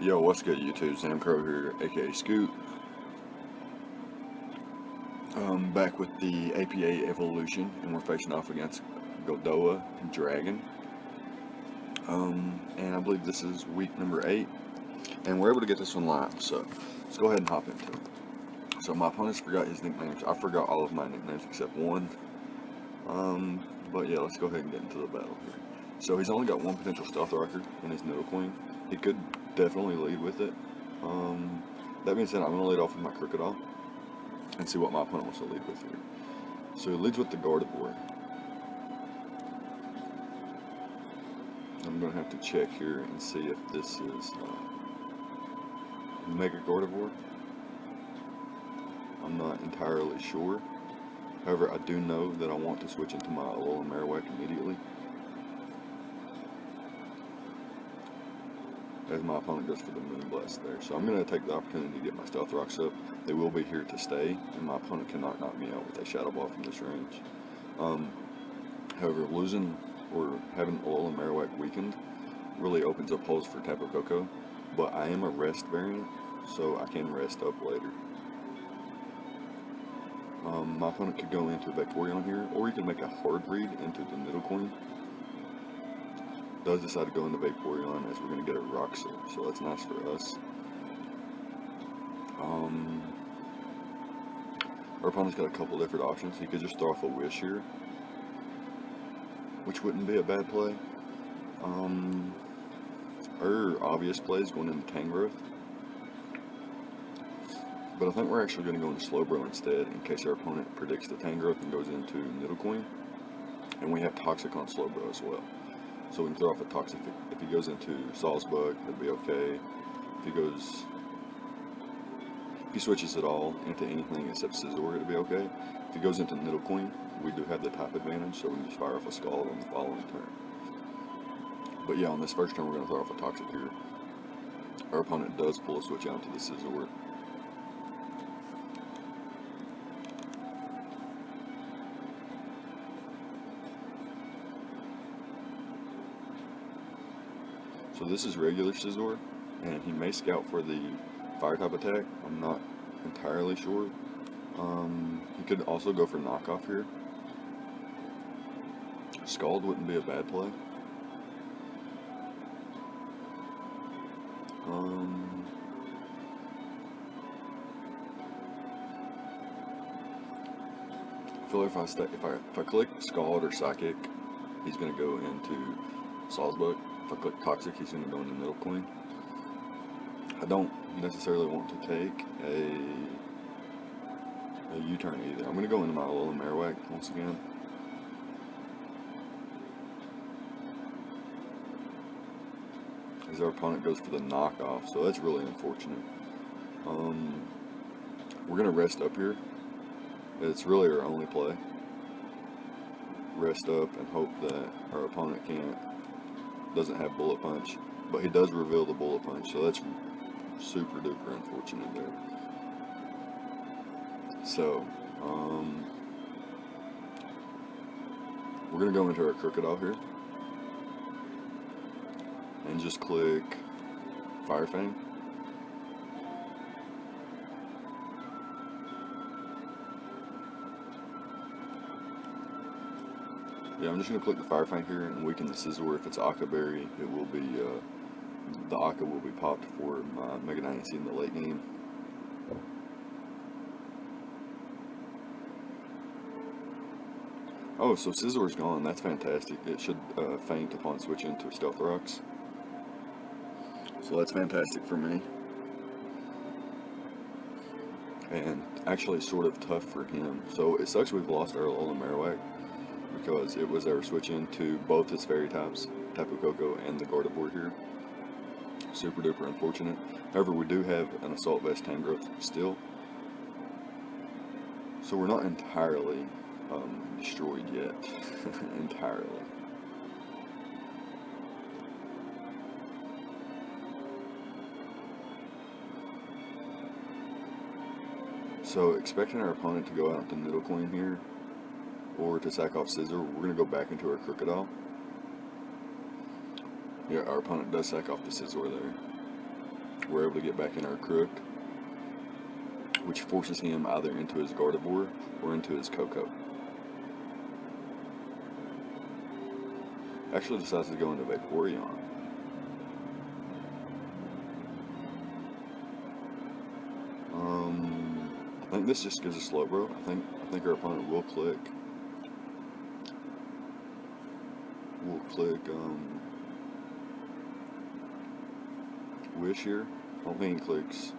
Yo, what's good YouTube? ZAMCRO here, aka Scoot. Back with the APA Evolution, and we're facing off against Godoa Dragon. And I believe this is week number 8, and we're able to get this one live, so let's go ahead and hop into it. So my opponents forgot his nicknames. I forgot all of my nicknames except one. But yeah, let's go ahead and get into the battle here. So he's only got one potential stealth rocker in his Noodle Queen. He could definitely lead with it. That being said, I'm going to lead off with my Crocodile and see what my opponent wants to lead with here. So he leads with the Gardevoir. I'm going to have to check here and see if this is Mega Gardevoir. I'm not entirely sure. However, I do know that I want to switch into my Alola Marowak immediately, as my opponent goes for the Moonblast there. So I'm going to take the opportunity to get my Stealth Rocks up. They will be here to stay, and my opponent cannot knock me out with a Shadow Ball from this range. However, losing or having Alola Marowak weakened really opens up holes for Tapu Koko, but I am a rest variant, so I can rest up later. My opponent could go into Vaporeon here, or he can make a hard read into the Noodle Queen. Does decide to go into Vaporeon, as we're going to get a Rock Slip, so that's nice for us. Our opponent's got a couple different options. He could just throw off a Wish here, which wouldn't be a bad play. Our obvious play is going into Tangrowth, but I think we're actually going to go into Slowbro instead, in case our opponent predicts the Tangrowth and goes into Noodle Queen. And we have Toxic on Slowbro as well, so we can throw off a Toxic. If he goes into Salzbug, that'd be okay. If he switches it all into anything except Scizor, it'd be okay. If he goes into Noodle Queen, we do have the type advantage, so we can just fire off a Scald on the following turn. But yeah, on this first turn, we're going to throw off a Toxic here. Our opponent does pull a switch out to the Scizor. So this is regular Scizor, and he may scout for the fire type attack. I'm not entirely sure. He could also go for knockoff here. Scald wouldn't be a bad play. I feel like if I click Scald or Psychic, he's going to go into Salzbug. If I click Toxic, he's going to go into Noodle Queen. I don't necessarily want to take a U-turn either. I'm going to go into my Alola Marowak once again. As our opponent goes for the knockoff, so that's really unfortunate. We're going to rest up here. It's really our only play. Rest up and hope that our opponent doesn't have Bullet Punch, but he does reveal the Bullet Punch, so that's super duper unfortunate there. So we're gonna go into our Crocodile here and just click Fire Fang. Yeah, I'm just going to click the Fire Fang here and weaken the Scizor. If it's Aqua Berry, it will be, the Aqua will be popped for my Mega Dynasty in the late game. Oh, so Scizor's gone. That's fantastic. It should faint upon switching into Stealth Rocks. So that's fantastic for me. And actually sort of tough for him. So it sucks we've lost our Alola Marowak, because it was our switch into both his fairy types, Tapu Koko and the Gardevoir here. Super duper unfortunate. However, we do have an Assault Vest Tangrowth still, so we're not entirely destroyed yet. Entirely. So expecting our opponent to go out to Noodle Queen here, or to sack off Scizor, we're going to go back into our Crocodile. Yeah, our opponent does sack off the Scizor there. we're able to get back in our crook, which forces him either into his Gardevoir or into his Coco. Actually decides to go into Vaporeon. I think this just gives a Slowbro. I think our opponent will click. Wish here. I don't think he clicks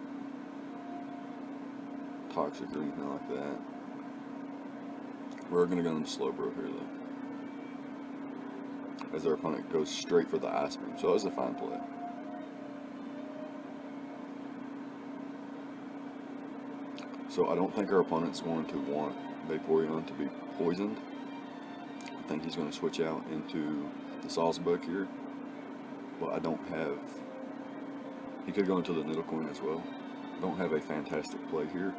Toxic or anything like that. We're gonna go into Slowbro here though, as our opponent goes straight for the Ice Beam. So that was a fine play. So I don't think our opponent's going to want Vaporeon to be poisoned. I think he's going to switch out into the Sawsbuck here. But I don't have... He could go into the Nidocoin as well. I don't have a fantastic play here.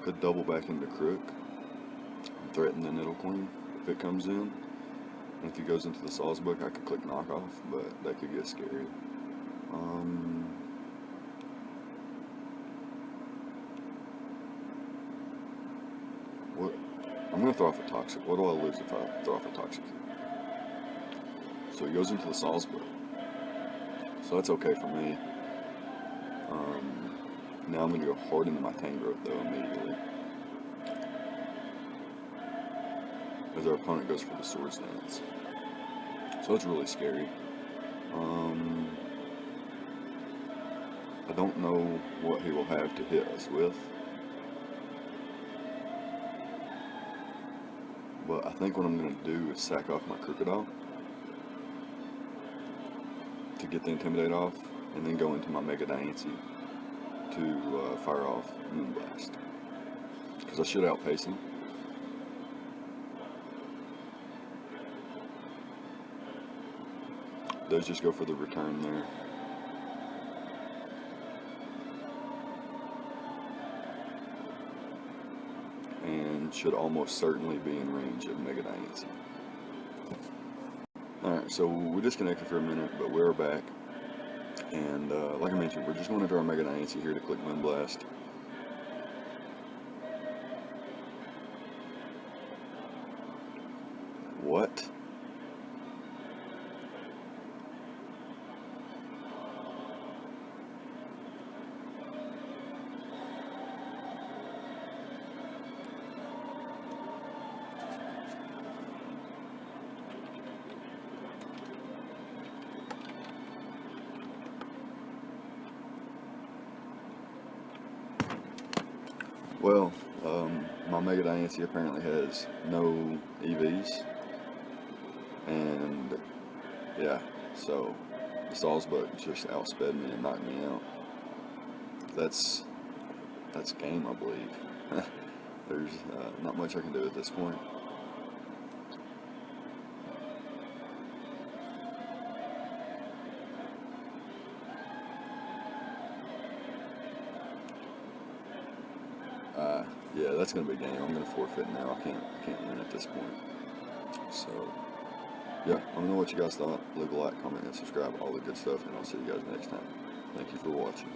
Could double back into Crook and threaten the Nidocoin if it comes in. And if he goes into the Sawsbuck, I could click Knockoff, but that could get scary. What? I'm going to throw off a Toxic. What do I lose if I throw off a Toxic? So he goes into the Sawsbuck. So that's okay for me. Now I'm going to go hard into my Tangrowth though immediately, as our opponent goes for the Swords Dance. So it's really scary. I don't know what he will have to hit us with, but I think what I'm going to do is sack off my Crocodile to get the Intimidate off, and then go into my Mega Diancie to fire off Moonblast, because I should outpace him. Those just go for the return there. And should almost certainly be in range of Mega Diancie. Alright, so we disconnected for a minute, but we're back. And like I mentioned, we're just going to draw Mega Diancie here to click Moonblast. What? Well, my Mega Diancie apparently has no EVs, and yeah, so the Sawsbuck just outsped me and knocked me out. That's game, I believe. There's not much I can do at this point. Yeah, that's gonna be a game. I'm gonna forfeit now. I can't win at this point. So yeah, let me know what you guys thought. Leave a like, comment, and subscribe, all the good stuff, and I'll see you guys next time. Thank you for watching.